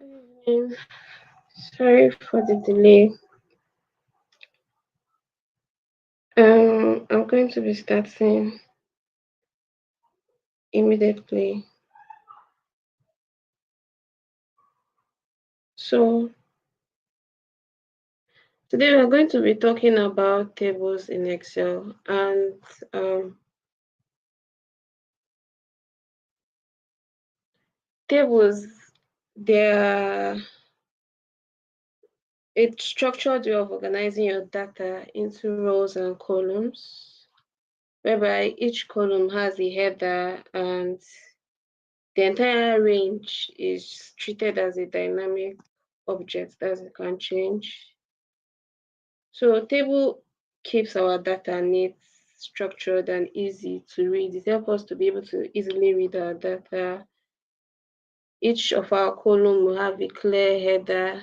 Um, Sorry for the delay. I'm going to be starting immediately. So today we're going to be talking about tables in Excel, and um, tables. They're a structured way of organizing your data into rows and columns, whereby each column has a header and the entire range is treated as a dynamic object that you can change. So table keeps our data neat, structured, and easy to read. It helps us to be able to easily read our data. Each of our column will have a clear header,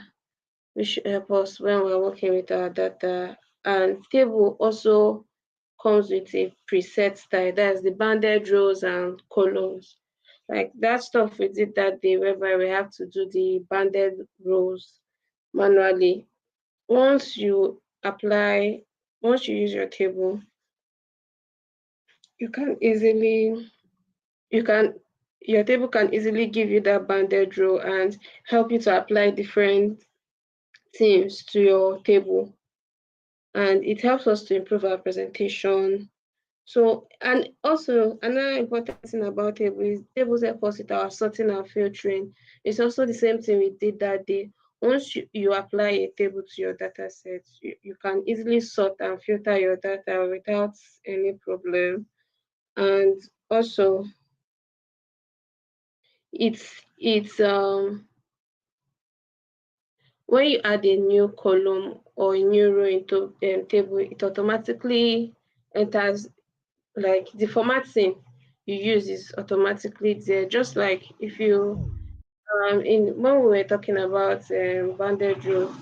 which help us when we're working with our data. And table also comes with a preset style. That's the banded rows and columns. Like that stuff we did that day, whereby we have to do the banded rows manually. Once you apply, once you use your table, you can easily, you can, your table can easily give you that banded row and help you to apply different themes to your table. And it helps us to improve our presentation. So, and also another important thing about table is tables help us with our sorting and filtering. It's also the same thing we did that day. Once you apply a table to your data set, you can easily sort and filter your data without any problem. And also it's when you add a new column or a new row into table, it automatically enters, like the formatting you use is automatically there. Just like if you in when we were talking about banded row, you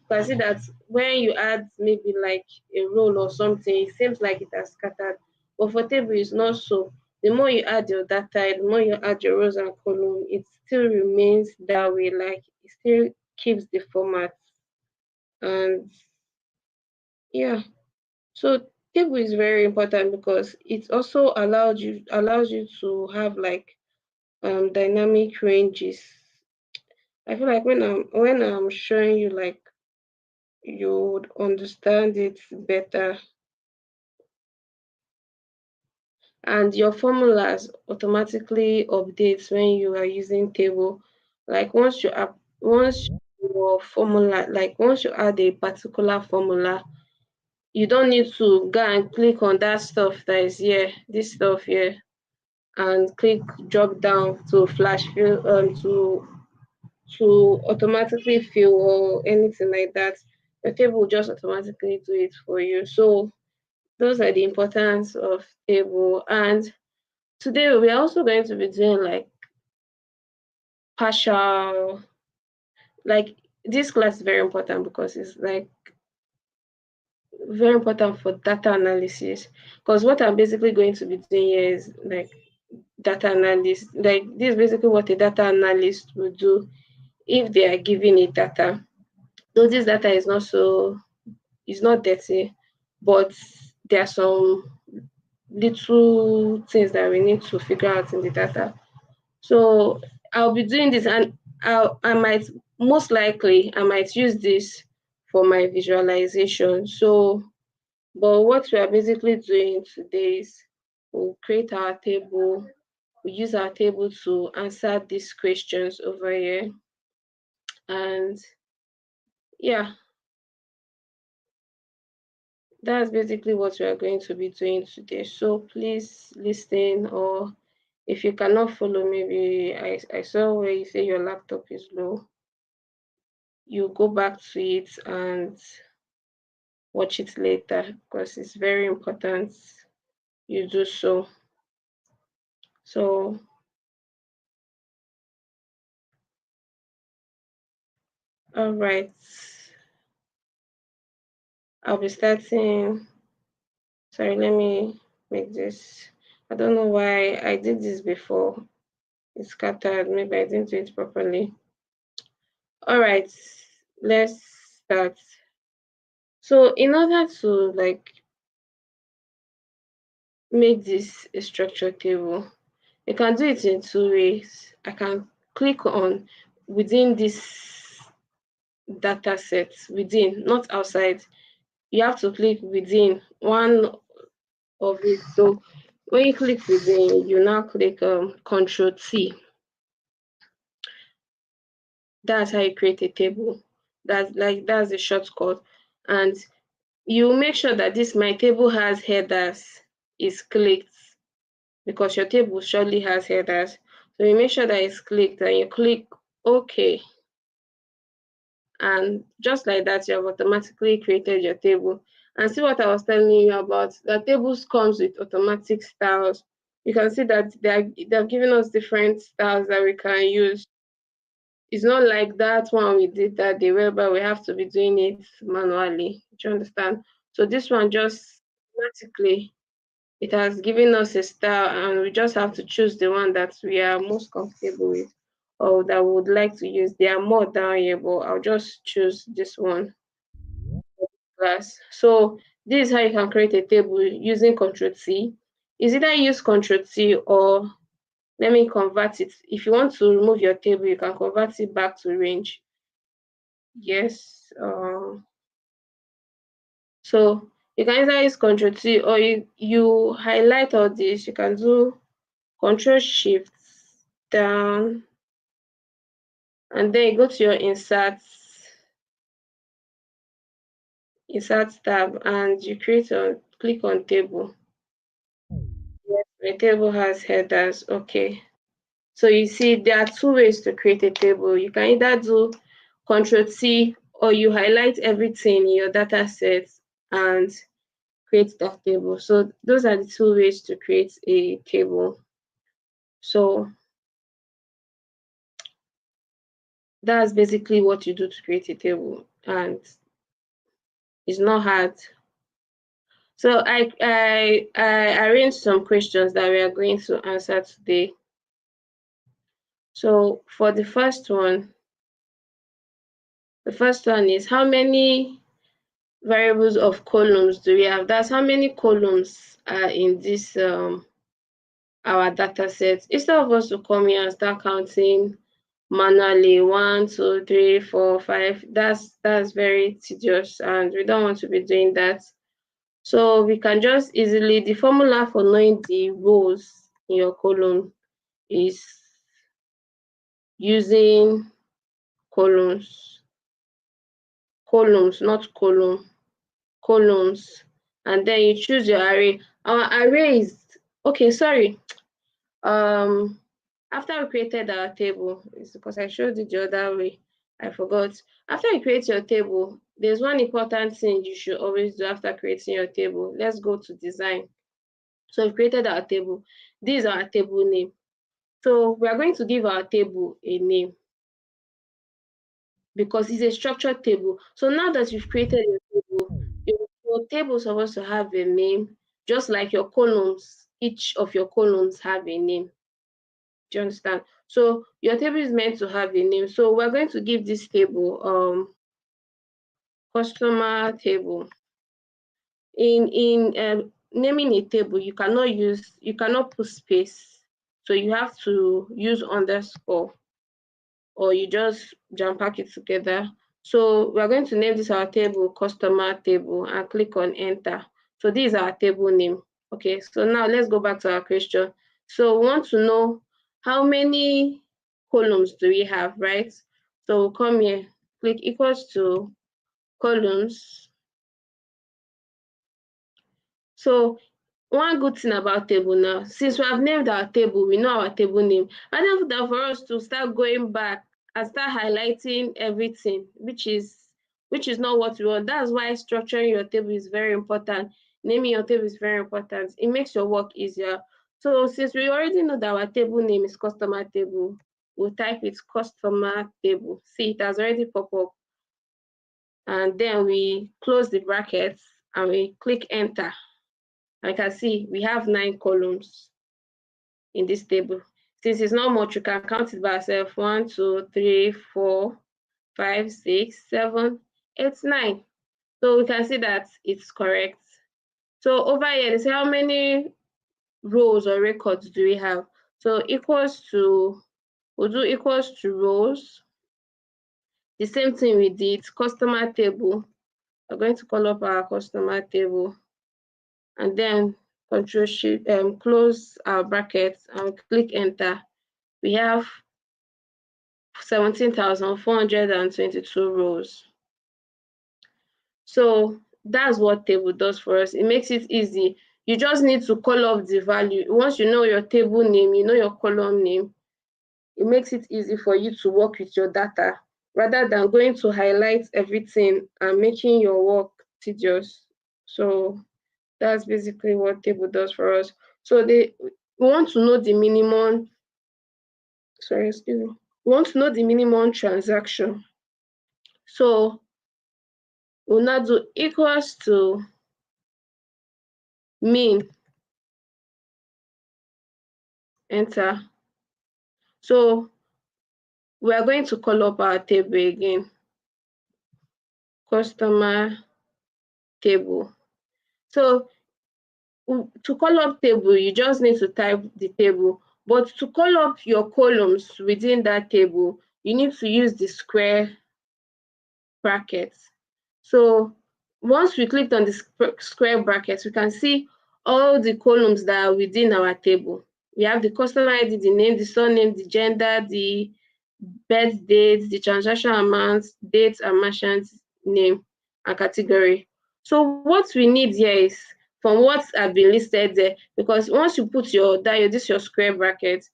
can see that when you add maybe like a roll or something, it seems like it has scattered. But for table, it's not so. The more you add your data, the more you add your rows and column, it still remains that way. Like it still keeps the format. And yeah, so table is very important because it also allows you to have like dynamic ranges. I feel like when I'm showing you, like, you would understand it better. And your formulas automatically updates when you are using table. Like once your formula, like once you add a particular formula, you don't need to go and click on that stuff that is here, this stuff here, and click drop down to flash fill to automatically fill or anything like that. The table will just automatically do it for you. So those are the importance of table. And today we're also going to be doing like partial, like this class is very important because it's like very important for data analysis. Because what I'm basically going to be doing here is like data analysis. Like this is basically what a data analyst will do if they are given a data. Though this data is not so, it's not dirty, but there are some little things that we need to figure out in the data. So I'll be doing this, and I might, most likely I might use this for my visualization. So, but what we are basically doing today is we'll create our table. We use our table to answer these questions over here. And yeah, that's basically what we are going to be doing today. So please listen, or if you cannot follow, maybe I saw where you say your laptop is low, you go back to it and watch it later because it's very important you do so. So, all right, I'll be starting. Sorry, let me make this. I don't know why I did this before. It's scattered. Maybe I didn't do it properly. All right, let's start. So in order to like make this a structured table, you can do it in two ways. I can click on within this data set, within, not outside. You have to click within one of it. So when you click within, you now click Control T. That's how you create a table. That's the shortcut. And you make sure that this my table has headers is clicked, because your table surely has headers. So you make sure that it's clicked and you click OK. And just like that, you have automatically created your table. And see what I was telling you about, the tables comes with automatic styles. You can see that they've given us different styles that we can use. It's not like that one we did that day, whereby we have to be doing it manually. Do you understand? So this one just automatically, it has given us a style, and we just have to choose the one that we are most comfortable with or that we would like to use. There are more down here, but I'll just choose this one class. So this is how you can create a table using Control T. Is either use Control T or let me convert it. If you want to remove your table, you can convert it back to range. Yes. So you can either use Control T or you highlight all this. You can do Control Shift down, and then you go to your insert tab, and you click on table. Yes, my table has headers. Okay. So you see, there are two ways to create a table. You can either do Control T or you highlight everything in your data set and create that table. So those are the two ways to create a table. So that's basically what you do to create a table, and it's not hard. So I arranged some questions that we are going to answer today. So for the first one is, how many variables of columns do we have? That's how many columns are in this our data set. Instead of us to come here and start counting manually 1, 2, 3, 4, 5, that's very tedious, and we don't want to be doing that. So we can just easily, the formula for knowing the rows in your column is using columns, not column, columns, and then you choose your array. Our array is, okay, sorry. After we created our table, it's because I showed it the other way, I forgot. After you create your table, there's one important thing you should always do after creating your table. Let's go to design. So we've created our table. This is our table name. So we are going to give our table a name because it's a structured table. So now that you've created your table, your table is supposed to have a name, just like your columns. Each of your columns have a name. Do you understand? So your table is meant to have a name. So we're going to give this table customer table. In naming a table, you cannot put space. So you have to use underscore, or you just jam pack it together. So we're going to name this our table customer table and click on enter. So this is our table name. Okay, so now let's go back to our question. So we want to know how many columns do we have, right? So we'll come here, click equals to columns. So one good thing about table now, since we have named our table, we know our table name. I don't that for us to start going back and start highlighting everything, which is not what we want. That's why structuring your table is very important. Naming your table is very important. It makes your work easier. So since we already know that our table name is customer table, we'll type it customer table. See, it has already popped up. And then we close the brackets and we click enter. I can see we have 9 columns in this table. Since it's not much, you can count it by yourself. 1, 2, 3, 4, 5, 6, 7, 8, 9. So we can see that it's correct. So over here, they say how many rows or records do we have? So equals to, we'll do equals to rows. The same thing we did, customer table. We're going to call up our customer table and then Control Shift, close our brackets and click enter. We have 17,422 rows. So that's what table does for us. It makes it easy. You just need to call up the value. Once you know your table name, you know your column name, it makes it easy for you to work with your data rather than going to highlight everything and making your work tedious. So that's basically what table does for us. So we want to know the minimum, sorry, excuse me. We want to know the minimum transaction. So we'll now do equals to min, enter. So we are going to call up our table again, customer table. So to call up table, you just need to type the table. But to call up your columns within that table, you need to use the square brackets. So once we clicked on the square brackets, we can see all the columns that are within our table. We have the customer ID, the name, the surname, the gender, the birth date, the transaction amount, date and merchant name and category. So what we need here is from what have been listed there, because once you put your this your square bracket,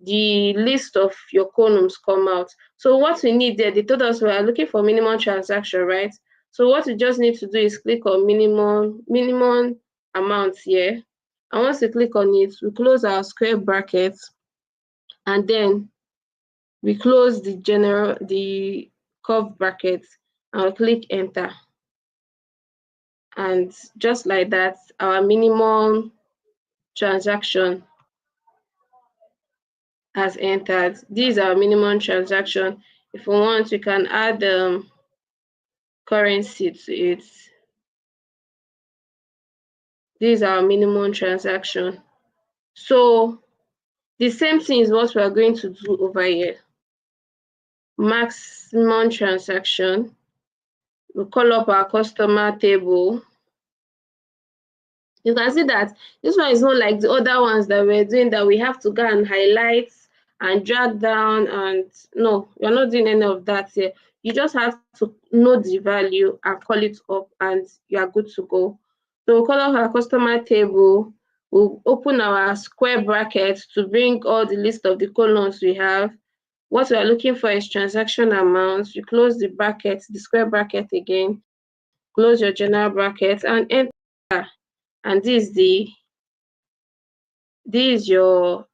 the list of your columns come out. So what we need there, they told us we are looking for minimum transaction, right? So what we just need to do is click on minimum amount here. And once we click on it, we close our square bracket and then we close the curve bracket and we click enter. And just like that, our minimum transaction has entered. This is our minimum transaction. If we want, we can add currency to it. This is our minimum transaction. So the same thing is what we are going to do over here. Maximum transaction. We call up our customer table. You can see that this one is not like the other ones that we're doing that we have to go and highlight and drag down, and no, we're not doing any of that here. You just have to know the value and call it up and you are good to go. So we'll call up our customer table. We'll open our square bracket to bring all the list of the columns we have. What we are looking for is transaction amounts. You close the bracket, the square bracket again, close your general bracket and enter. And this is your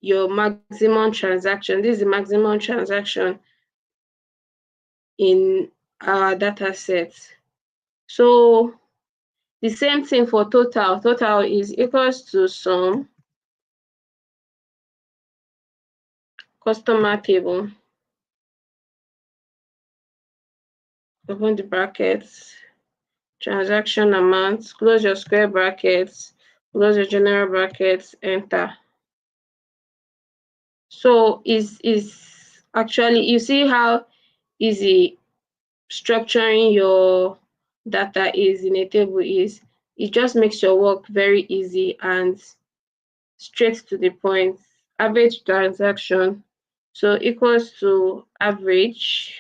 maximum transaction. This is the maximum transaction in our data set. So the same thing for total. Total is equals to sum customer table. Open the brackets, transaction amounts, close your square brackets, close your general brackets, enter. So is actually, you see how easy structuring your data is in a table is. It just makes your work very easy and straight to the point. Average transaction, so equals to average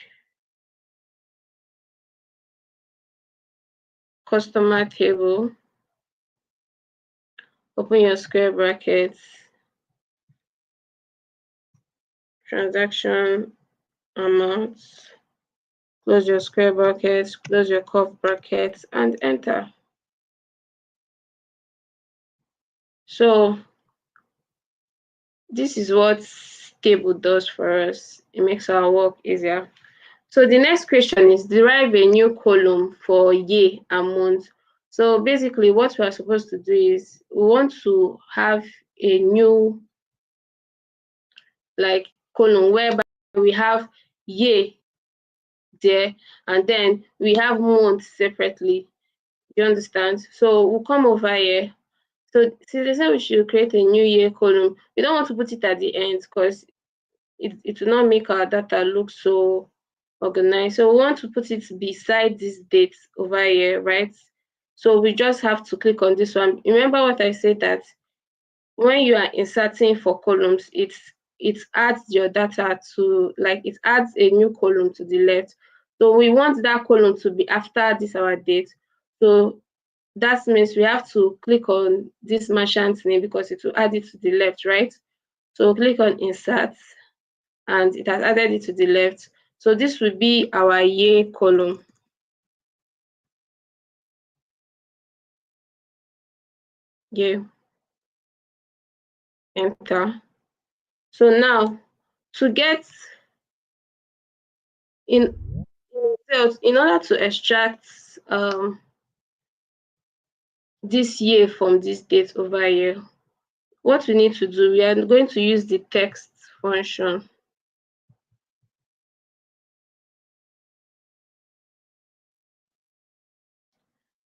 customer table. Open your square brackets, transaction amounts, close your square brackets, close your curve brackets, and enter. So this is what table does for us. It makes our work easier. So the next question is derive a new column for year and month. So basically what we are supposed to do is we want to have a new like column whereby we have year there, and then we have months separately. You understand? So we'll come over here. So since they said we should create a new year column, we don't want to put it at the end because it will not make our data look so organized. So we want to put it beside this date over here, right? So we just have to click on this one. Remember what I said, that when you are inserting for columns, it adds your data to, like, it adds a new column to the left. So we want that column to be after this our date. So that means we have to click on this merchant name because it will add it to the left, right? So click on insert, and it has added it to the left. So this will be our year column. Yeah. Enter. So now, to get in order to extract this year from this date over here, what we need to do, we are going to use the text function.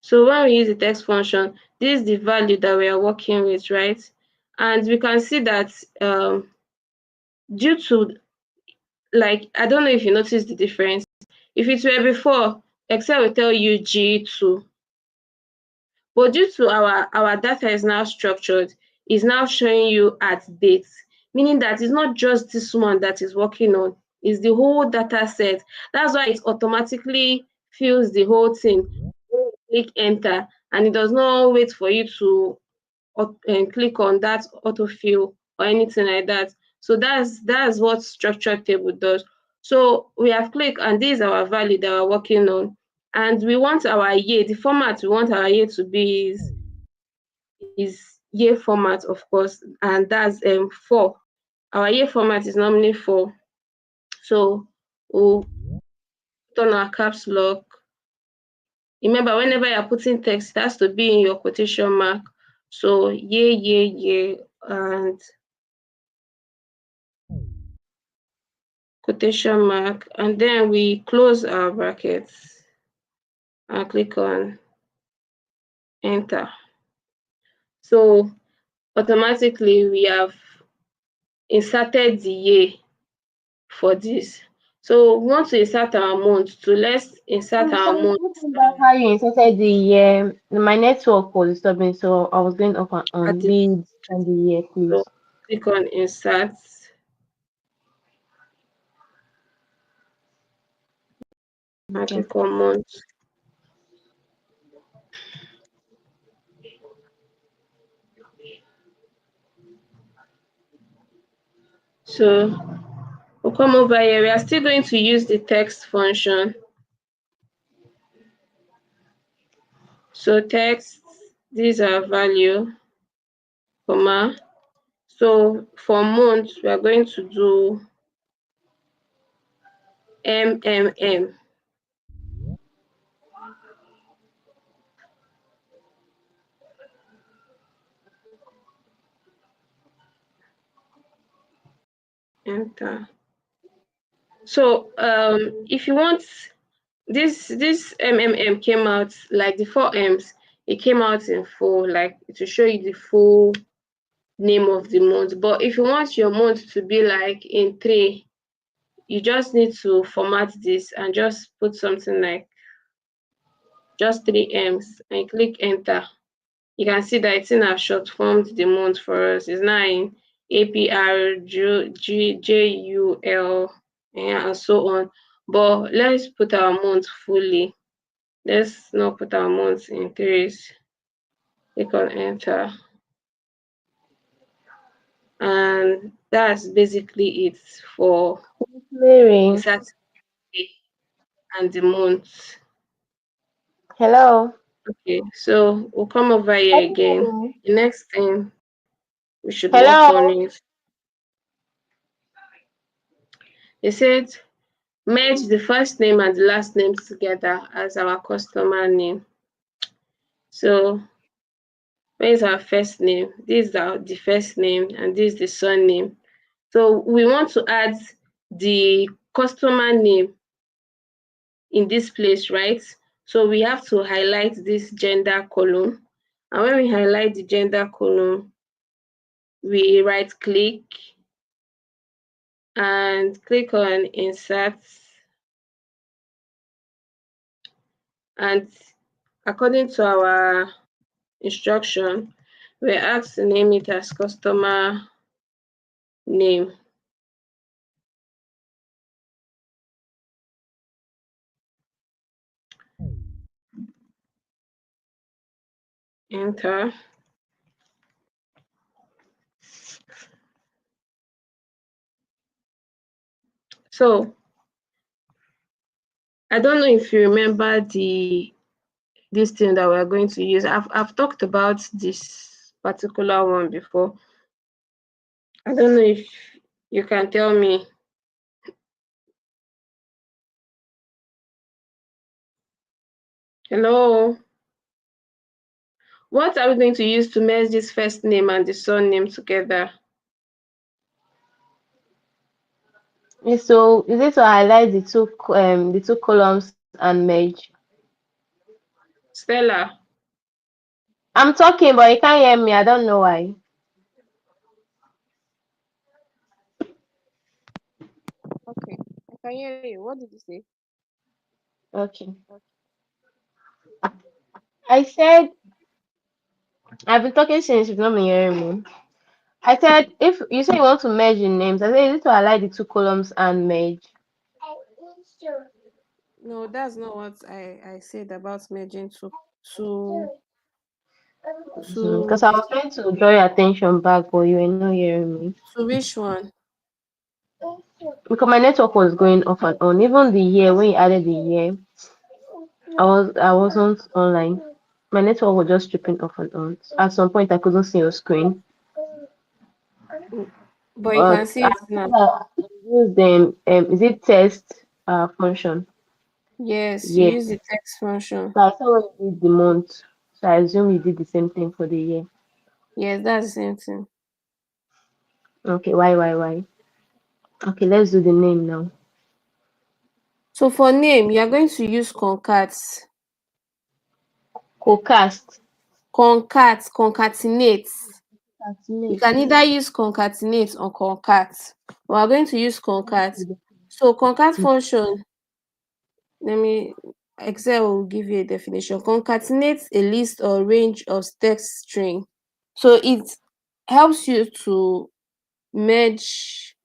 So when we use the text function, this is the value that we are working with, right? And we can see that due to, like, I don't know if you notice the difference. If it were before, Excel will tell you G2. But due to our data is now structured, is now showing you at dates, meaning that it's not just this one that is working on, it's the whole data set. That's why it automatically fills the whole thing. Click enter, and it does not wait for you to click on that autofill or anything like that. So that's what structured table does. So we have clicked, and this is our value that we're working on, and we want our year. The format we want our year to be is year format, of course, and that's 4. Our year format is normally 4. So we'll turn our caps lock. Remember, whenever you're putting text, it has to be in your quotation mark. So year, and quotation mark, and then we close our brackets and click on enter. So automatically we have inserted the year for this. So we want to insert our month. So let's insert our month. How you inserted the year? My network was disturbing, so I was going up and At on. the, Read and the year, so please. click on insert and Okay. click on month. So we'll come over here. We are still going to use the text function. So text, these are value, comma. So for month, we are going to do MMM. Enter. So if you want, this MMM came out like the 4 M's. It came out in full, like to show you the full name of the month. But if you want your month to be like in 3, you just need to format this and just put something like just 3 M's and click enter. You can see that it's in our short formed the month for us. It's now in APRJUL and so on. But let's put our month fully. Let's not put our months in threes. Click on enter. And that's basically it for Mary. inserting and the months. Hello. Okay, so we'll come over Can here you hear again. me? The next thing we should work on Hello. is, they said merge the first name and the last name together as our customer name. So where is our first name? This is the first name, and this is the surname. So we want to add the customer name in this place, right? So we have to highlight this gender column. And when we highlight the gender column, we right click and click on insert. And according to our instruction, we're asked to name it as customer name. Enter. So I don't know if you remember this thing that we're going to use. I've talked about this particular one before. I don't know if you can tell me. Hello? What are we going to use to merge this first name and the surname together? So is it to highlight the two columns and merge? Stella, I'm talking, but you can't hear me. I don't know why. okay, I can hear you. What did you say? Okay. I said I've been talking since you've not been hearing me. I said if you say you want to merge the names, I said is it to highlight the two columns and merge? No, that's not what I said about merging to Because to I was trying to draw your attention back, but you were not hearing me. to which one? Because my network was going off and on. Even the year when you added the year, I wasn't online. My network was just tripping off and on. At some point, I couldn't see your screen. But you can But see I it saw now. that you use them. Is it test function? Yes, you Yes. use the text function. So I saw when you did the month. So I assume you did the same thing for the year. Yes, that's the same thing. Okay, why? Okay, let's do the name now. So for name, you are going to use concat. Co-cast. Concatenate. You Fascinate. can either use concatenate or concat. We are going to use concat. So concat function, let me Excel will give you a definition. Concatenates a list or range of text string. So it helps you to merge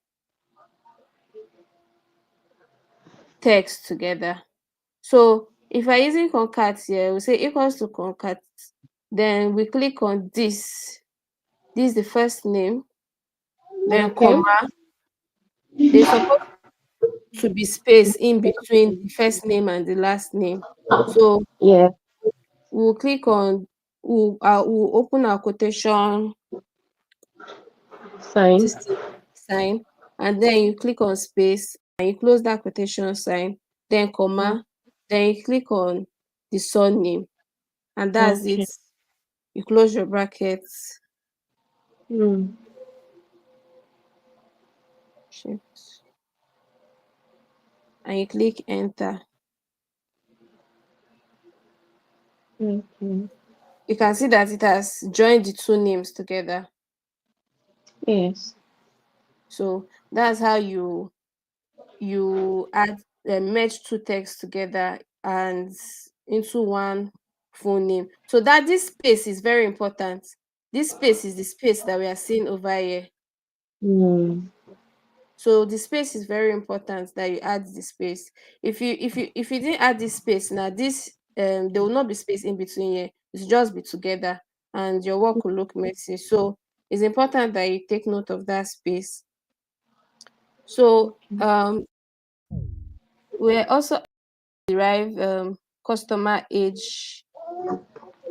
text together. So if we're using concat here, we say equals to concat. Then we click on this. This is the first name, then Okay. comma. There's supposed to be space in between the first name and the last name. So Yeah. we'll click on, we'll open our quotation Sign. this thing, sign, and then you click on space and you close that quotation sign, then comma, then you click on the surname, and that's it. Okay. You close your brackets, Hmm. shift, and you click enter. Okay. You can see that it has joined the two names together. Yes. So that's how you add merge two texts together and into one full name. So that this space is very important. This space is the space that we are seeing over here. Hmm. So the space is very important that you add the space. If you didn't add this space now, this there will not be space in between here. It will just be together and your work will look messy. So it's important that you take note of that space. So we're also derive customer age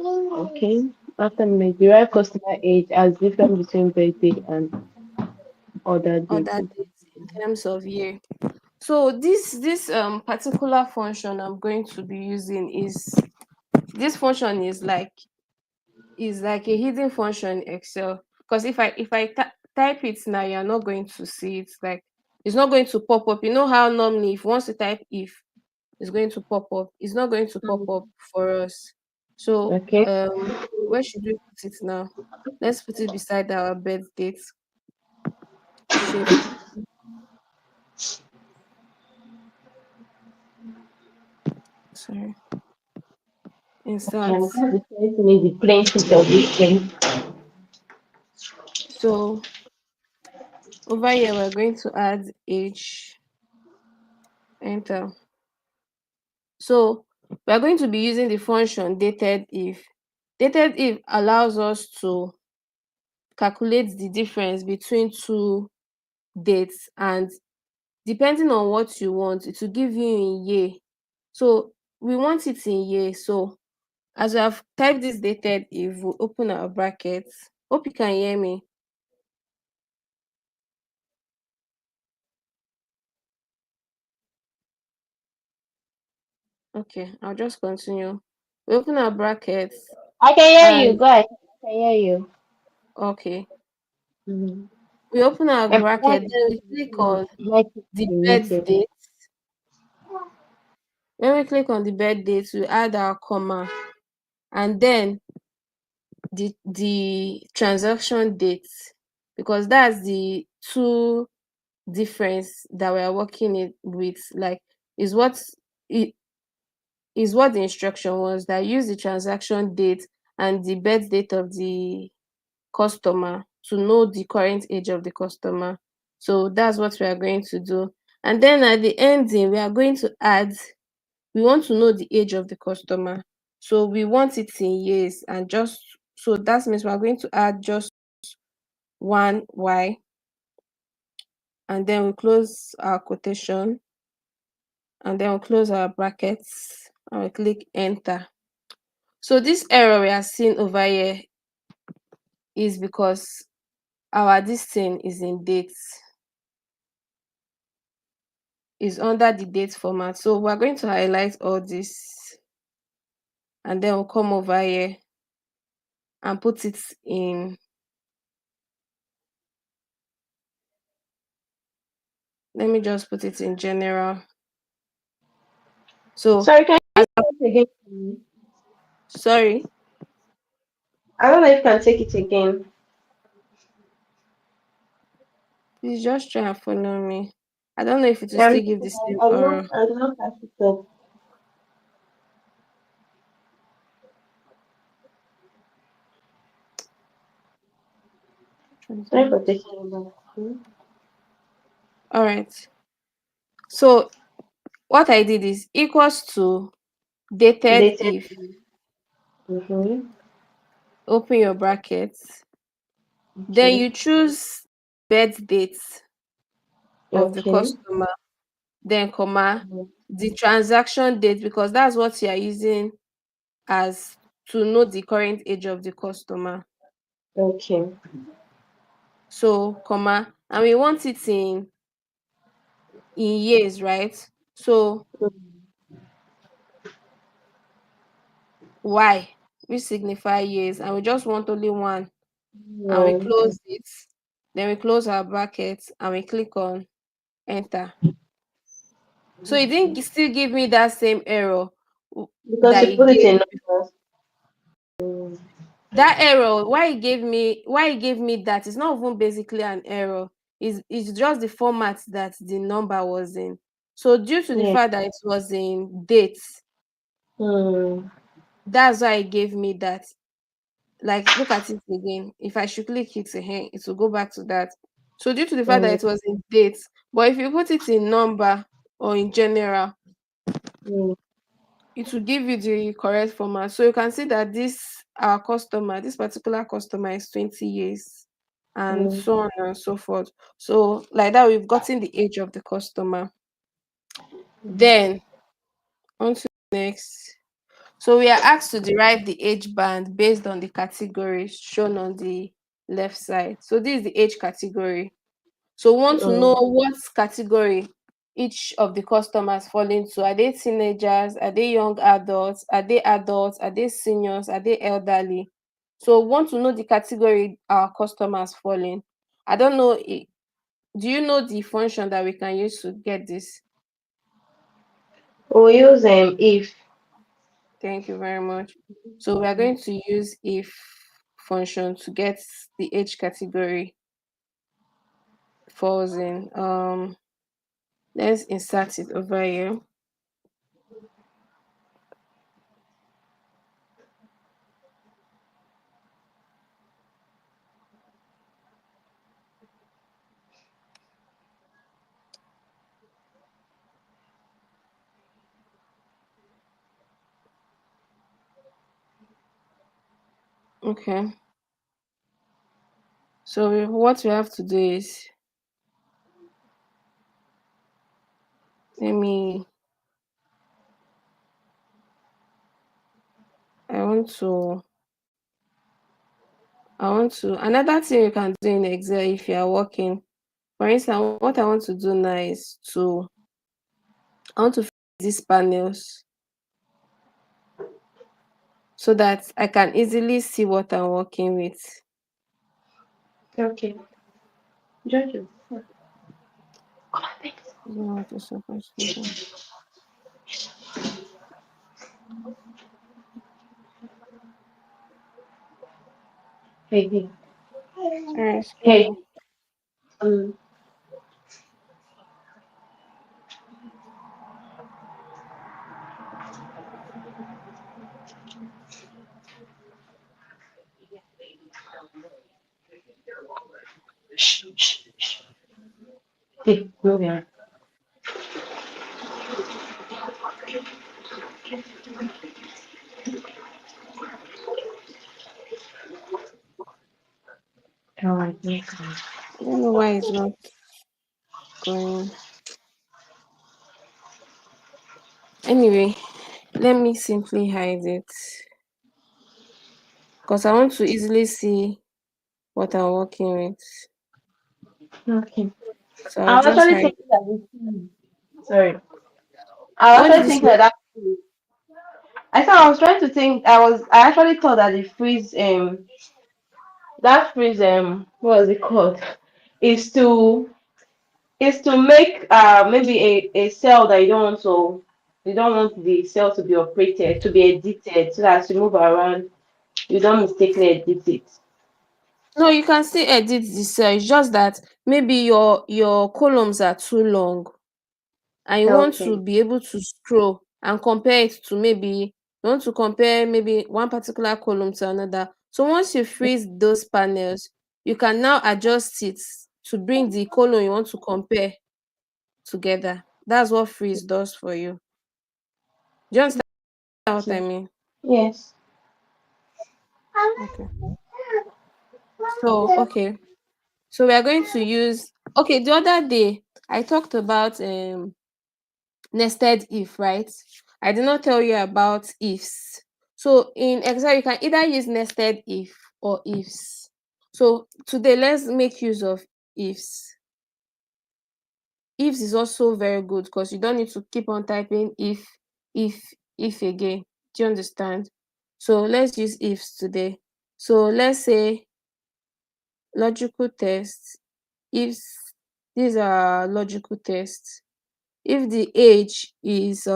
Okay. After me, derive customer age as different between birthday and other other dates. dates in terms of year. So this particular function I'm going to be using is this function is like a hidden function in Excel, because if I type it now, you're not going to see it. Like it's not going to pop up. You know how normally if you want to type if is going to pop up. It's not going to pop up for us. So Okay. where should we put it now? Let's put it beside our birth date. Shift. Sorry. Okay, Insert. I'm going to try to make the plain picture of this thing. So over here we're going to add age. Enter. So we're going to be using the function dated if. Dated if allows us to calculate the difference between two dates, and depending on what you want, it will give you in year. So we want it in year. So as we have typed this dated if, we'll open our brackets. Hope you can hear me. Okay, I'll just continue. We open our brackets I can hear you. and Go ahead. I can hear you. okay, Mm-hmm. we open our And that bracket, then we click on might be the birth muted. date. When we click on the birth date, we add our comma and then the transaction date, because that's the two difference that we are working it with. Like is what it is what the instruction was, that use the transaction date and the birth date of the customer to know the current age of the customer. So that's what we are going to do. And then at the ending, we are going to add, we want to know the age of the customer. So we want it in years, and just so that means we are going to add just 1y, and then we close our quotation, and then we close our brackets and we click enter. So this error we are seeing over here is because our this thing is in dates, is under the date format. So we're going to highlight all this and then we'll come over here and put it in. Let me just put it in general. So Sorry, can you say it again? Please? sorry, I don't know if you can take it again. please just try and follow me. I don't know if it will I'm still give the listening. same I know. error. I know catch it up. Sorry for taking over. All right. So what I did is equals to dated Dated. if, Mm-hmm. open your brackets, then Okay. you choose birth date of the Okay. customer, then comma the transaction date, because that's what you are using as to know the current age of the customer. Okay. So comma, and we want it in years, right? So y, which signify years, and we just want only one, and we One. close it, then we close our brackets and we click on enter. So it didn't still give me that same error Because that you it put it gave. in numbers. That error, why it gave me that is not even basically an error. It's just the format that the number was in. So due to the Yeah. fact that it was in dates, Hmm. that's why it gave me that. Like look at it again. If I should click it again, it will go back to that. So due to the fact that Hmm. it was in dates, but if you put it in number or in general, Hmm. it will give you the correct format. So you can see that this our customer, this particular customer is 20 years and Hmm. so on and so forth. So like that, we've gotten the age of the customer. Then on to the next. So we are asked to derive the age band based on the categories shown on the left side. So this is the age category. So we want to know Hmm. what category each of the customers fall into. Are they teenagers? Are they young adults? Are they adults? Are they seniors? Are they elderly? So we want to know the category our customers fall in. I don't know. Do you know the function that we can use to get this? We'll use if. Thank you very much. So we are going to use if function to get the age category falls in. Let's insert it over here. Okay. So what we have to do is, let me, I want to, another thing you can do in Excel if you are working. For instance, what I want to do now is I want to fix these panels so that I can easily see what I'm working with. Okay. Jojo. You know what you're supposed to do. Hey, hey. Alright, excuse Hey. me. Um. Hey, move here. All right. I don't know why it's not going. Anyway, let me simply hide it because I want to easily see what I'm working with. Okay. So I'll I was just actually hide. thinking that sorry. I was What did actually you thinking say? that I thought I was trying to think. I actually thought that the freeze that freeze what was it called is to make maybe a cell that you don't want the cell to be operated to be edited so that as you move around you don't mistakenly edit it. No, you can still edit the cell. It's just that maybe your columns are too long and you want to Okay. be able to scroll and compare it to, maybe you want to compare maybe one particular column to another. So once you freeze those panels, you can now adjust it to bring the column you want to compare together. That's what freeze does for you. Do you understand what I Okay. mean? Yes. Okay. Okay. So we are going to use, okay, the other day I talked about nested if, right? I did not tell you about ifs. So in Excel, you can either use nested if or ifs. So today, let's make use of ifs. Ifs is also very good because you don't need to keep on typing if, if again. Do you understand? So let's use ifs today. So let's say logical tests. Ifs, these are logical tests. If the age is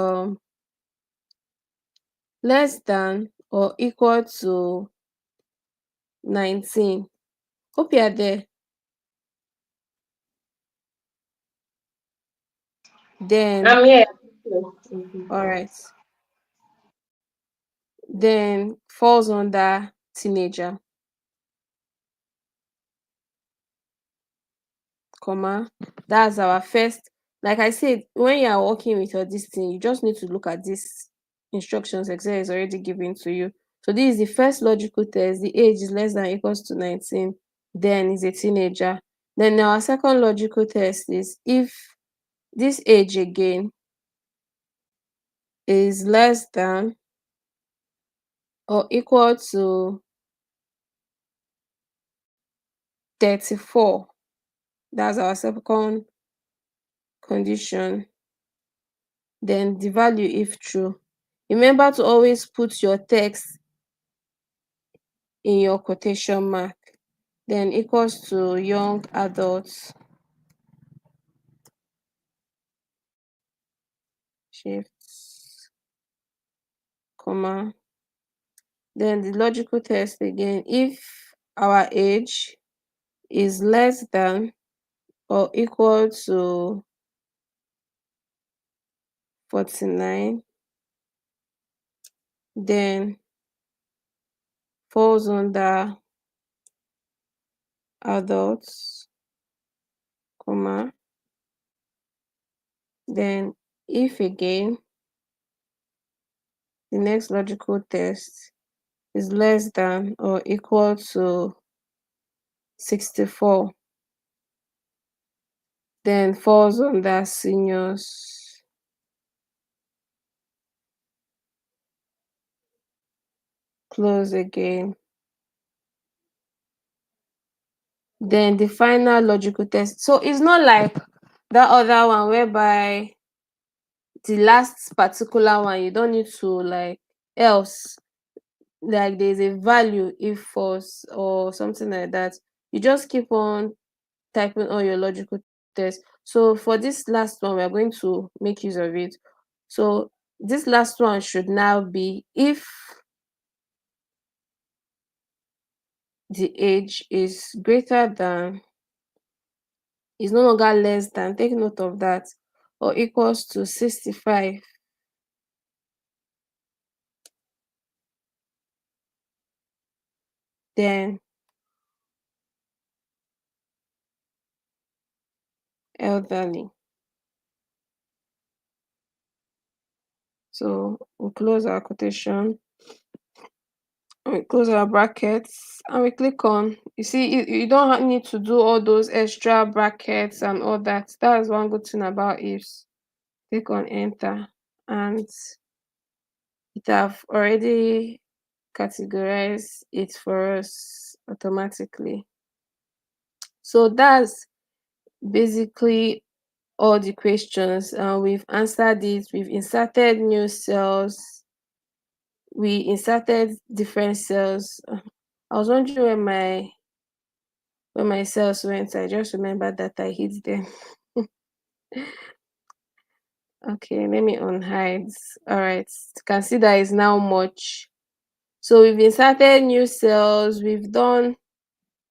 less than or equal to 19. Hope you are there. Then, I'm here. all right. Then falls under teenager, comma. That's our first. Like I said, when you are working with your this thing, you just need to look at these instructions Excel is already giving to you. So this is the first logical test. The age is less than or equals to 19. Then is a teenager. Then our second logical test is if this age again is less than or equal to 34. That's our second condition. Then the value if true. Remember to always put your text in your quotation mark. Then equals to young adults. Shift comma. Then the logical test again, if our age is less than or equal to 49, then falls under adults, comma. Then if again the next logical test is less than or equal to 64, then falls under seniors. Close again. Then the final logical test. So it's not like that other one whereby the last particular one you don't need to like else, like there's a value if false or something like that. You just keep on typing all your logical tests. So for this last one, we're going to make use of it. So this last one should now be if the age is greater than, is no longer less than, take note of that, or equals to 65, then elderly. So we'll close our quotation, we close our brackets, and we click on, you see, you don't need to do all those extra brackets and all that. That's one good thing about ifs. Click on enter, and it have already categorized it for us automatically. So that's basically all the questions. We've answered it, we've inserted new cells, we inserted different cells. I was wondering where my cells went. I just remembered that I hid them. Okay, let me unhide. All right, you can see that is now much. So we've inserted new cells, we've done,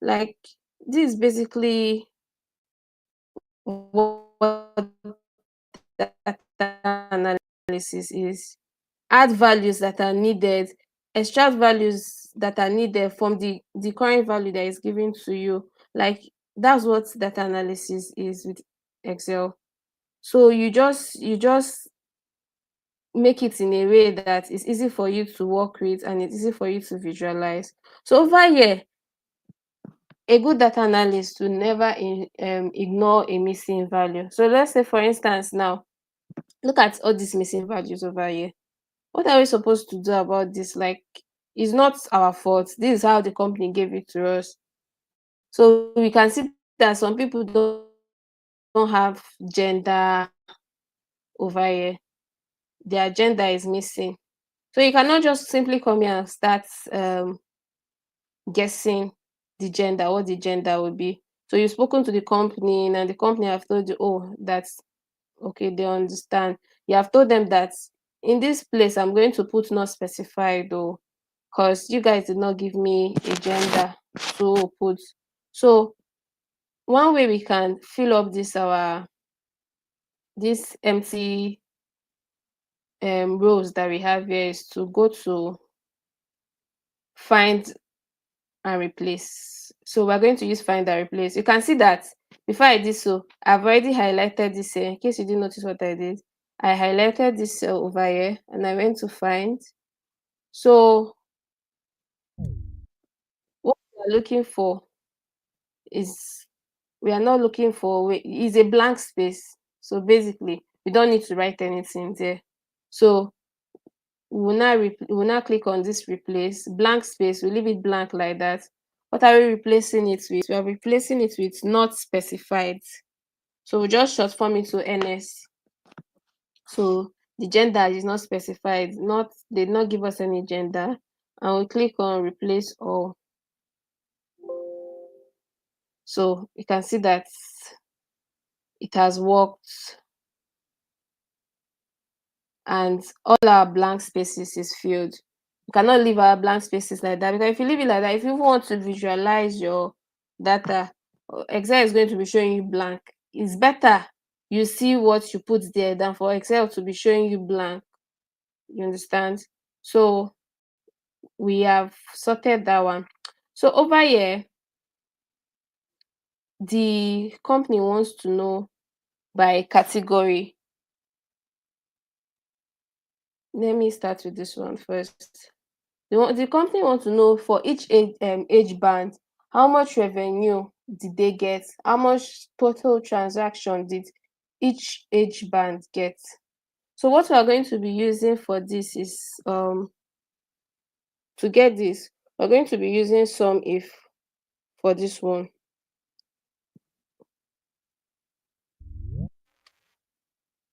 like, this is basically what data analysis is. Add values that are needed, extract values that are needed from the current value that is given to you. Like, that's what data analysis is with Excel. So you just make it in a way that it's easy for you to work with and it's easy for you to visualize. So over here, a good data analyst will never ignore a missing value. So let's say, for instance, now look at all these missing values over here. What are we supposed to do about this? Like, it's not our fault. This is how the company gave it to us. So we can see that some people don't have gender over here. Their gender is missing. So you cannot just simply come here and start guessing the gender, what the gender would be. So you've spoken to the company and the company have told you, oh, that's okay, they understand. You have told them that in this place I'm going to put not specified, though, because you guys did not give me a gender to put. So one way we can fill up this empty rows that we have here is to go to find and replace. So we're going to use find and replace. You can see that before I did so, I've already highlighted this here. In case you didn't notice what I did, I highlighted this cell over here and I went to find. So what we are looking for is, we are not looking for, is a blank space. So basically, we don't need to write anything there. So we will now click on this replace blank space. We leave it blank like that. What are we replacing it with? We are replacing it with not specified. So we just short form it to NS. So the gender is not specified. Not, they did not give us any gender. And we click on replace all. So you can see that it has worked and all our blank spaces is filled. You cannot leave our blank spaces like that, because if you leave it like that, if you want to visualize your data, Excel is going to be showing you blank. It's better you see what you put there than for Excel to be showing you blank. You understand? So we have sorted that one. So over here, the company wants to know by category. Let me start with this one first. The company wants to know for each age band, how much revenue did they get? How much total transaction did each age band get? So what we are going to be using for this is, to get this, we're going to be using sum if for this one.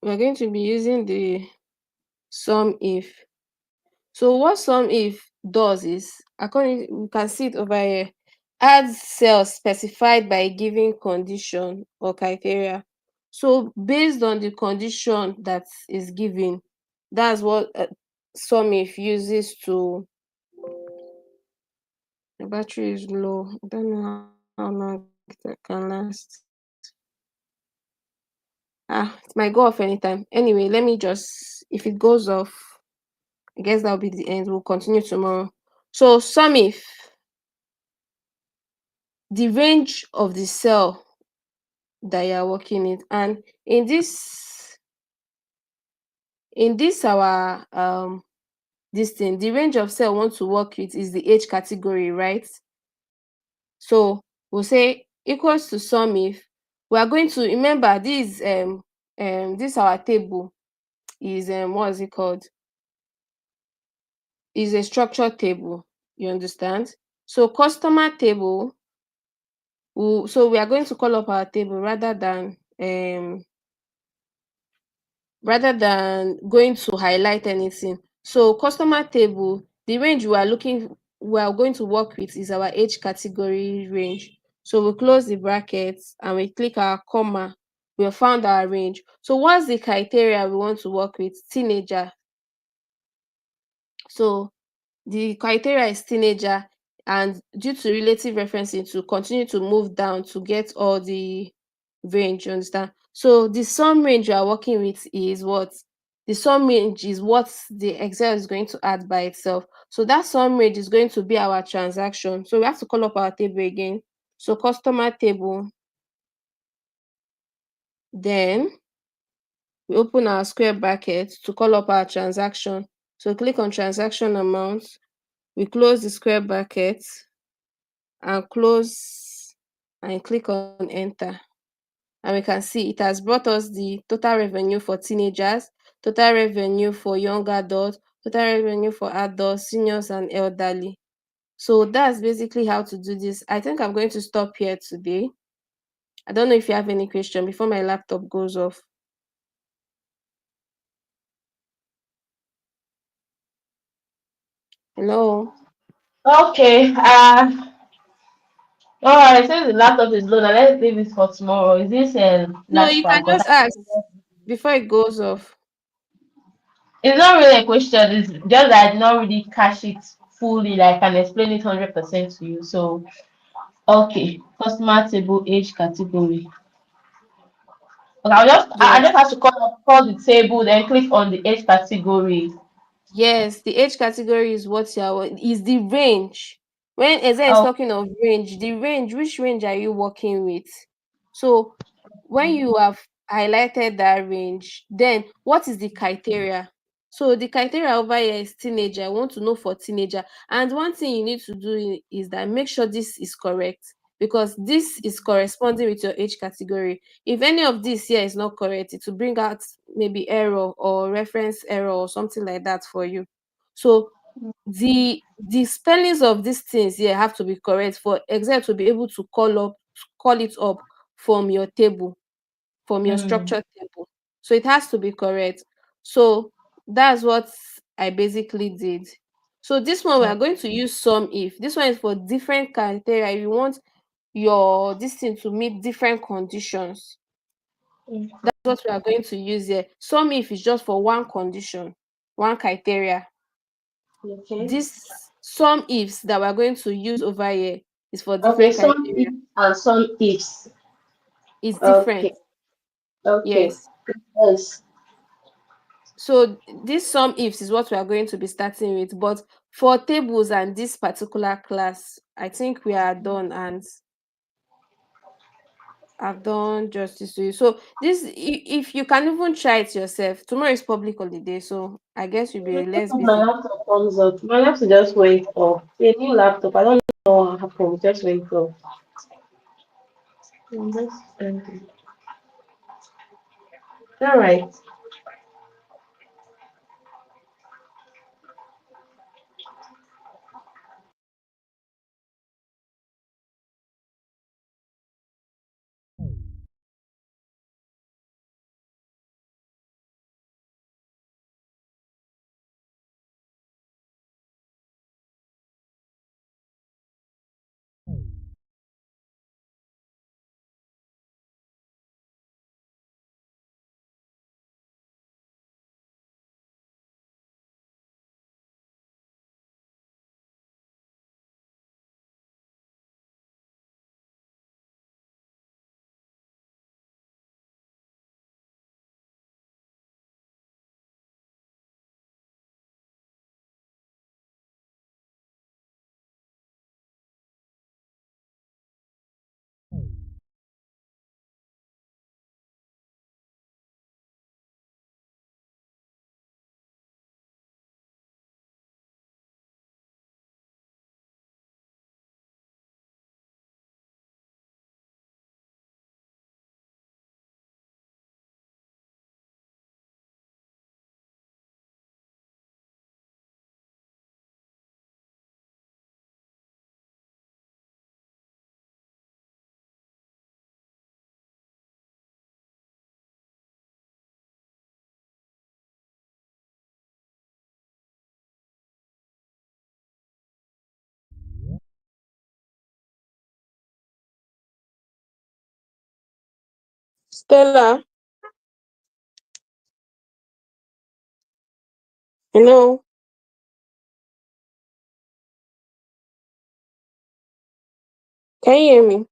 We're going to be using the sum if. So what sum if does is, according, you can see it over here, adds cells specified by a given condition or criteria. So based on the condition that is given, that's what sum if uses to. The battery is low. I don't know how long it can last. It might go off anytime. Anyway, let me just, if it goes off, I guess that'll be the end. We'll continue tomorrow. So sum if the range of the cell that you are working in, and in this our this thing, the range of cell we want to work with is the age category, right? So we'll say equals to sum if. We are going to remember this our table is what is it called? Is a structured table. You understand? So customer table, so we are going to call up our table rather than going to highlight anything. So customer table, the range we are going to work with is our age category range. So we close the brackets and we click our comma. We have found our range. So what's the criteria we want to work with? Teenager. So the criteria is teenager, and due to relative referencing, to continue to move down to get all the range, you understand? So the sum range you are working with is what? The sum range is what the Excel is going to add by itself. So that sum range is going to be our transaction. So we have to call up our table again. So customer table, then we open our square bracket to call up our transaction. So click on transaction amount, we close the square bracket and close and click on enter, and we can see it has brought us the total revenue for teenagers, total revenue for young adults, total revenue for adults, seniors and elderly. So that's basically how to do this. I think I'm going to stop here today. I don't know if you have any question before my laptop goes off. Hello. Okay. All right. Since the laptop is low, now let's leave it for tomorrow. Is this No, last you part? can Because just ask before it goes off. it's not really a question. It's just that I did not really catch it fully. Like I can explain it 100% to you. So okay, customer table age category. Okay, I Yes. just have to call the table, then click on the age category. Yes, the age category is what is the range. When Eze is Oh, talking of range, the range, which range are you working with? So when you have highlighted that range, then what is the criteria? So the criteria over here is teenager. I want to know for teenager. And one thing you need to do is that make sure this is correct, because this is corresponding with your age category. If any of this here is not correct, it will bring out maybe error or reference error or something like that for you. So the spellings of these things here have to be correct for Excel to be able to call it up from your table, from your mm, structured table. So it has to be correct. So that's what I basically did. So this one we are going to use sum if. This one is for different criteria. You want your this thing to meet different conditions. mm. what we are going to use here. Sum if is just for one condition, one criteria. Okay. This sum ifs that we're going to use over here is for Okay, different some criteria. ifs and some ifs. It's different. Okay. Okay. Yes. Yes. So this sum ifs is what we are going to be starting with. But for tables and this particular class, I think we are done and I've done justice to you. So this, if you can even try it yourself, tomorrow is public holiday, so I guess you'll be less My busy. laptop comes up. My laptop just went off. A new laptop. I don't know what happened. It just went off. All right. Stella, hello, can you hear me?